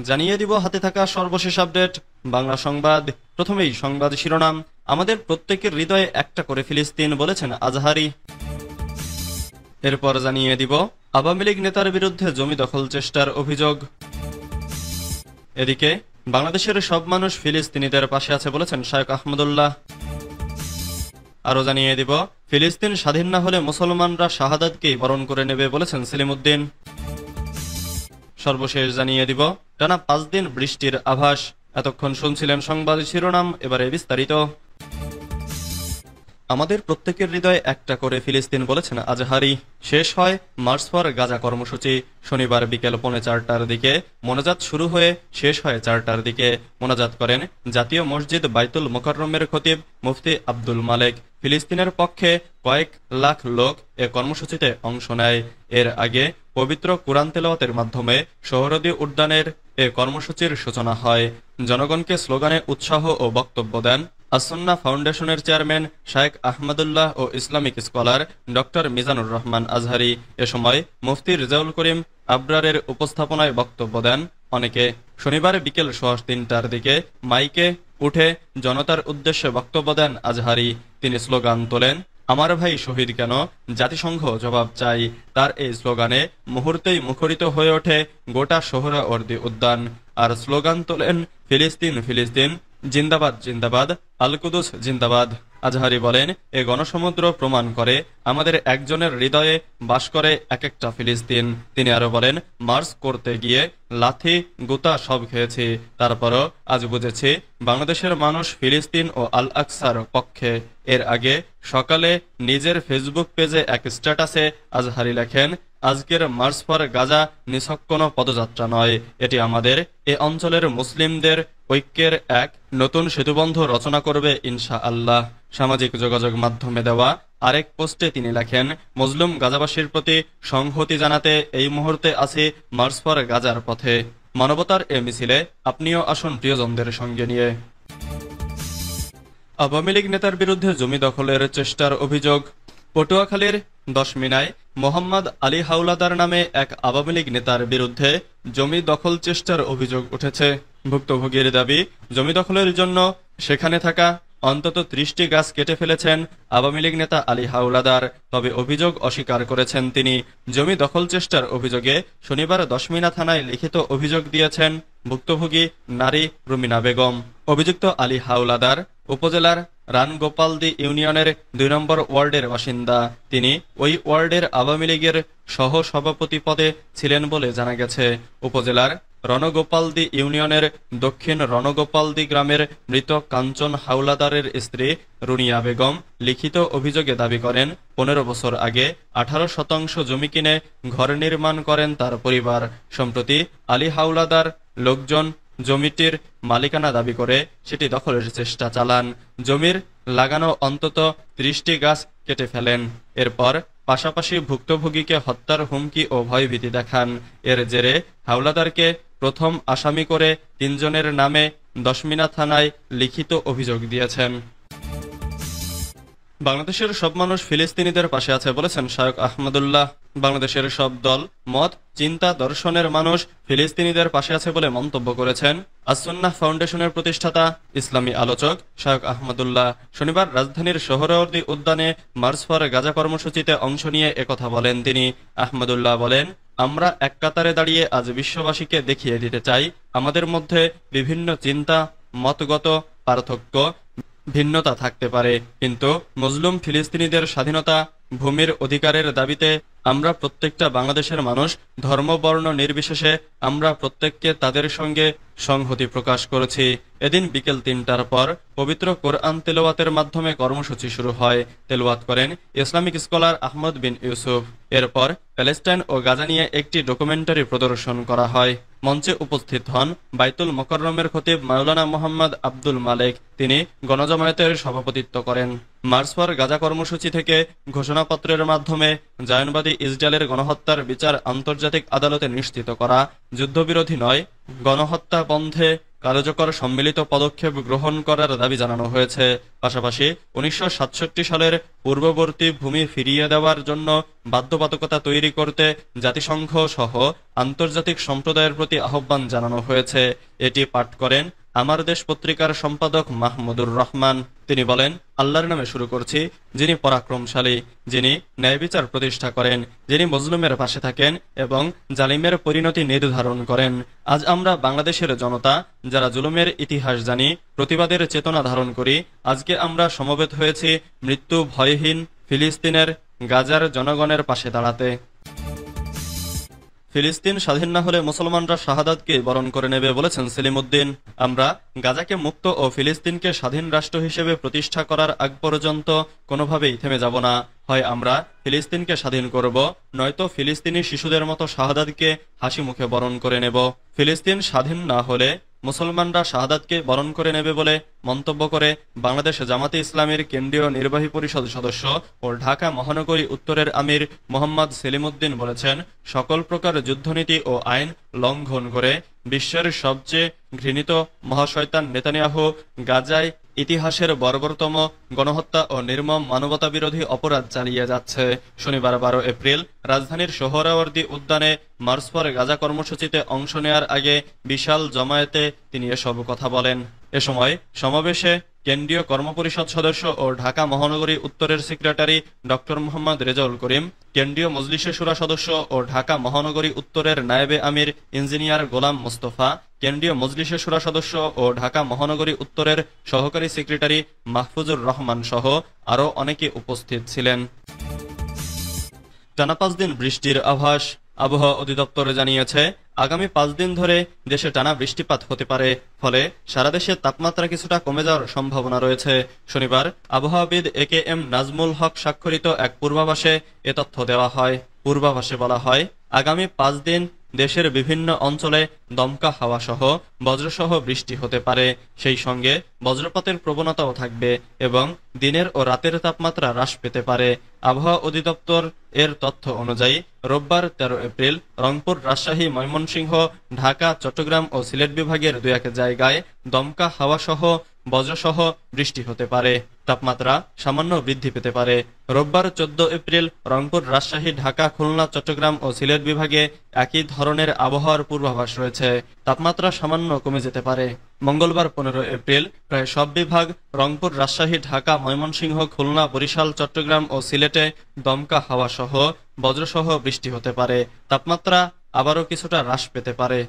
জানিয়ে দিব হাতে থাকা সর্বশেষ আপডেট বাংলা সংবাদ। প্রথমেই সংবাদ শিরোনাম। আমাদের প্রত্যেকের হৃদয়ে একটা করে ফিলিস্তিন, বলেছেন আজহারি। এরপর জানিয়ে দিব আওয়ামী লীগ নেতার বিরুদ্ধে জমি দখল চেষ্টার অভিযোগ। এদিকে বাংলাদেশের সব মানুষ ফিলিস্তিনিদের পাশে আছে, বলেছেন শায়েখ আহমদুল্লাহ। আরো জানিয়ে দিব ফিলিস্তিন স্বাধীন না হলে মুসলমানরা শাহাদাতকেই বরণ করে নেবে, বলেছেন সেলিম উদ্দিন। সর্বশেষ জানিয়ে দিব টানা 5 দিন বৃষ্টির আভাস। এতক্ষণ শুনছিলেন সংবাদ শিরোনাম, এবারে বিস্তারিত। আমাদের প্রত্যেকের হৃদয়ে একটা করে ফিলিস্তিন, বলেছেন আজহারি। শেষ হয় মার্চ ফর গাজা কর্মসূচি। শনিবার বিকেল 4:45টার দিকে মোনাজাত শুরু হয়ে শেষ হয় 4টার দিকে। মোনাজাত করেন জাতীয় মসজিদ বাইতুল মোকাররমের খতিব মুফতি আব্দুল মালেক। ফিলিস্তিনের পক্ষে কয়েক লাখ লোক এ কর্মসূচিতে অংশ নেয়। এর আগে পবিত্র কুরআন তেলাওয়াতের মাধ্যমে সোহরাওয়ার্দী উদ্যানের এ কর্মসূচির সূচনা হয়। জনগণকে স্লোগানে উৎসাহ ও বক্তব্য দেন আসুন্নাহ ফাউন্ডেশনের চেয়ারম্যান শায়েখ আহমদুল্লাহ ও Islamic scholar doctor Mizanur Rahman Azhari. এ সময় মুফতি রেজাউল করিম আবরারের উপস্থাপনায় বক্তব্য দেন অনেকে। শনিবার বিকেল 3:15টার দিকে মাইকে উঠে জনতার উদ্দেশ্যে বক্তব্য দেন আজহারি। তিনি স্লোগান তোলেন, আমার ভাই শহীদ কেন, জাতিসংঘ জবাব চাই। তার এই স্লোগানে মুহূর্তেই মুখরিত হয়ে ওঠে গোটা সোহরাওয়ার্দী উদ্যান। আর স্লোগান তোলেন, ফিলিস্তিন ফিলিস্তিন, জিন্দাবাদ জিন্দাবাদ, আল কুদুস জিন্দাবাদ। আজহারি বলেন, এ গণসমুদ্র প্রমাণ করে আমাদের একজনের হৃদয়ে বাস করে এক একটা ফিলিস্তিন। তিনি আরো বলেন, মার্চ করতে গিয়ে লাথি গুতা সব খেয়েছি, তারপরও আজ বুঝেছি বাংলাদেশের মানুষ ফিলিস্তিন ও আল আকসার পক্ষে। এর আগে সকালে নিজের ফেসবুক পেজে এক স্ট্যাটাসে আজহারি লেখেন, আজকের মার্চ ফর গাজা নিছক কোনো পদযাত্রা নয়, এটি আমাদের এ অঞ্চলের মুসলিমদের ঐক্যের এক নতুন সেতুবন্ধ রচনা করবে ইনশাআল্লাহ। সামাজিক যোগাযোগ মাধ্যমে দেওয়া আরেক পোস্টে তিনি লেখেন, মজলুম গাজাবাসীর প্রতি সংহতি জানাতে এই মুহূর্তে আছি মার্চ ফর গাজার পথে। মানবতার এ মিছিলে আপনিও আসুন প্রিয়জনদের সঙ্গে নিয়ে। আওয়ামী লীগ নেতার বিরুদ্ধে জমি দখলের চেষ্টার অভিযোগ। পটুয়াখালীর 10 মিনায় মোহাম্মদ আলী হাওলাদার নামে এক আওয়ামী লীগ নেতার বিরুদ্ধে জমি দখল চেষ্টার অভিযোগ উঠেছে। ভুক্তভোগীর দাবি, জমি দখলের জন্য সেখানে থাকা অন্তত 30টি গাছ কেটে ফেলেছেন আওয়ামী লীগ নেতা আলী হাওলাদার। তবে অভিযোগ অস্বীকার করেছেন তিনি। জমি দখল চেষ্টার অভিযোগে শনিবার 10 মিনা থানায় লিখিত অভিযোগ দিয়েছেন ভুক্তভোগী নারী রুমিনা বেগম। অভিযুক্ত আলী হাওলাদার উপজেলার রানগোপালদি ইউনিয়নের 2 নম্বর ওয়ার্ডের বাসিন্দা। তিনি ওই ওয়ার্ডের আওয়ামী লীগের সহ সভাপতি পদে ছিলেন বলে জানা গেছে। উপজেলার রণগোপালদি ইউনিয়নের দক্ষিণ রণগোপালদি গ্রামের মৃত কাঞ্চন হাওলাদারের স্ত্রী রুনিয়া বেগম লিখিত অভিযোগে দাবি করেন, 15 বছর আগে 18 শতাংশ জমি কিনে ঘর নির্মাণ করেন তার পরিবার। সম্প্রতি আলী হাওলাদার লোকজন জমিটির মালিকানা দাবি করে সেটি দখলের চেষ্টা চালান। জমির লাগানো অন্তত 30টি গাছ কেটে ফেলেন। এরপর পাশাপাশি ভুক্তভোগীকে হত্যার হুমকি ও ভয়ভীতি দেখান। এর জেরে হাওলাদারকে প্রথম আসামি করে 3 জনের নামে 10 মিনা থানায় লিখিত অভিযোগ দিয়েছেন। বাংলাদেশের সব মানুষ ফিলিস্তিনিদের পাশে আছে, বলেছেন শায়েখ আহমদুল্লাহ। বাংলাদেশের সব দল মত চিন্তা দর্শনের মানুষ ফিলিস্তিনিদের পাশে আছে বলে মন্তব্য করেছেন আসুন্নাহ ফাউন্ডেশনের প্রতিষ্ঠাতা ইসলামী আলোচক শায়েখ আহমদুল্লাহ। শনিবার রাজধানীর সোহরাওয়ার্দী উদ্যানে মার্চ ফর গাজা কর্মসূচিতে অংশ নিয়ে একথা বলেন তিনি। আহমদুল্লাহ বলেন, আমরা এক কাতারে দাঁড়িয়ে আজ বিশ্ববাসীকে দেখিয়ে দিতে চাই আমাদের মধ্যে বিভিন্ন চিন্তা মতগত পার্থক্য ভিন্নতা থাকতে পারে, কিন্তু মজলুম ফিলিস্তিনিদের স্বাধীনতা ভূমির অধিকারের দাবিতে আমরা প্রত্যেকটা বাংলাদেশের মানুষ ধর্ম বর্ণ নির্বিশেষে আমরা প্রত্যেককে তাদের সঙ্গে সংহতি প্রকাশ করেছি। এদিন বিকেল 3টার পর পবিত্র কোরআন তেলাওয়াতের মাধ্যমে কর্মসূচি শুরু হয়। তেলাওয়াত করেন ইসলামিক স্কলার আহমদ বিন ইউসুফ। এরপর প্যালেস্টাইন ও গাজা নিয়ে একটি ডকুমেন্টারি প্রদর্শন করা হয়। মঞ্চে উপস্থিত হন বাইতুল মোকাররমের খতিব মাওলানা মোহাম্মদ আব্দুল মালেক। তিনি গণজামায়াতের সভাপতিত্ব করেন। মার্চ ফর গাজা কর্মসূচি থেকে ঘোষণাপত্রের মাধ্যমে জায়নবাদী ইসরায়েলের গণহত্যার বিচার আন্তর্জাতিক আদালতে নিশ্চিত করা, যুদ্ধবিরোধী নয়, গণহত্যা বন্ধে কার্যকর সম্মিলিত পদক্ষেপ গ্রহণ করার দাবি জানানো হয়েছে। পাশাপাশি 1967 সালের পূর্ববর্তী ভূমি ফিরিয়ে দেওয়ার জন্য বাধ্যবাধকতা তৈরি করতে জাতিসংঘ সহ আন্তর্জাতিক সম্প্রদায়ের প্রতি আহ্বান জানানো হয়েছে। এটি পাঠ করেন আমার দেশ পত্রিকার সম্পাদক মাহমুদুর রহমান। তিনি বলেন, আল্লাহর নামে শুরু করছি, যিনি পরাক্রমশালী, যিনি ন্যায় বিচার প্রতিষ্ঠা করেন, যিনি মজলুমের পাশে থাকেন এবং জালিমের পরিণতি নির্ধারণ করেন। আজ আমরা বাংলাদেশের জনতা যারা জুলুমের ইতিহাস জানি, প্রতিবাদের চেতনা ধারণ করি, আজকে আমরা সমবেত হয়েছি মৃত্যু ভয়হীন ফিলিস্তিনের গাজার জনগণের পাশে দাঁড়াতে। ফিলিস্তিন স্বাধীন না হলে মুসলমানরা শাহাদাতকে বরণ করে নেবে বলেছেন সেলিম উদ্দিন। আমরা গাজাকে মুক্ত ও ফিলিস্তিনকে স্বাধীন রাষ্ট্র হিসেবে প্রতিষ্ঠা করার আগ পর্যন্ত কোনোভাবেই থেমে যাব না। হয় আমরা ফিলিস্তিনকে স্বাধীন করব, নয়তো ফিলিস্তিনি শিশুদের মতো শাহাদাতকে হাসি মুখে বরণ করে নেব। ফিলিস্তিন স্বাধীন না হলে মুসলমানরা শাহাদাতকে বরণ করে নেবে বলে মন্তব্য করে বাংলাদেশ জামাতে ইসলামীর কেন্দ্রীয় নির্বাহী পরিষদ সদস্য ও ঢাকা মহানগরী উত্তরের আমির মোহাম্মদ সেলিম উদ্দিন বলেছেন, সকল প্রকার যুদ্ধনীতি ও আইন লঙ্ঘন করে বিশ্বের সবচেয়ে ঘৃণিত মহাশয়তান নেতানিয়াহু গাজায় ইতিহাসের বর্বরতম গণহত্যা ও নির্মম মানবতাবিরোধী অপরাধ চালিয়ে যাচ্ছে। শনিবার 12 এপ্রিল রাজধানীর সোহরাওয়ার্দী উদ্যানে মার্চ ফর গাজা কর্মসূচিতে অংশ নেয়ার আগে বিশাল জমায়েতে তিনি এসব কথা বলেন। এ সময় সমাবেশে কেন্দ্রীয় কর্মপরিষদ সদস্য ও ঢাকা মহানগরী উত্তরের সেক্রেটারি ডক্টর মোহাম্মদ রেজাউল করিম, কেন্দ্রীয় মজলিসে শুরা সদস্য ও ঢাকা মহানগরী উত্তরের নায়েবে আমির ইঞ্জিনিয়ার গোলাম মোস্তফা, কেন্দ্রীয় মজলিসে শুরা সদস্য ও ঢাকা মহানগরী উত্তরের সহকারী সেক্রেটারি মাহফুজুর রহমান সহ আরও অনেকে উপস্থিত ছিলেন। টানা 5 দিন বৃষ্টির আভাস। আবহাওয়া অধিদপ্তর জানিয়েছে, আগামী 5 দিন ধরে দেশে টানা বৃষ্টিপাত হতে পারে, ফলে সারা দেশে তাপমাত্রা কিছুটা কমে যাওয়ার সম্ভাবনা রয়েছে। শনিবার আবহাওয়াবিদ AKM নাজমুল হক স্বাক্ষরিত এক পূর্বাভাসে এ তথ্য দেওয়া হয়। পূর্বাভাসে বলা হয়, আগামী 5 দিন দেশের বিভিন্ন অঞ্চলে দমকা হাওয়া সহ বজ্রসহ বৃষ্টি হতে পারে। সেই সঙ্গে বজ্রপাতের প্রবণতাও থাকবে এবং দিনের ও রাতের তাপমাত্রা হ্রাস পেতে পারে। আবহাওয়া অধিদপ্তর এর তথ্য অনুযায়ী রোববার 13 এপ্রিল রংপুর, রাজশাহী, ময়মনসিংহ, ঢাকা, চট্টগ্রাম ও সিলেট বিভাগের 2-1 জায়গায় দমকা হাওয়া সহ বজ্রসহ বৃষ্টি হতে পারে। তাপমাত্রা সামান্য বৃদ্ধি পেতে পারে। রোববার 14 এপ্রিল রংপুর, রাজশাহী, ঢাকা, খুলনা, চট্টগ্রাম ও সিলেট বিভাগে একই ধরনের আবহাওয়ার পূর্বাভাস রয়েছে। তাপমাত্রা সামান্য কমে যেতে পারে। মঙ্গলবার 15 এপ্রিল প্রায় সব বিভাগ রংপুর, রাজশাহী, ঢাকা, ময়মনসিংহ, খুলনা, বরিশাল, চট্টগ্রাম ও সিলেটে দমকা হাওয়া সহ বজ্রসহ বৃষ্টি হতে পারে। তাপমাত্রা আবারও কিছুটা হ্রাস পেতে পারে।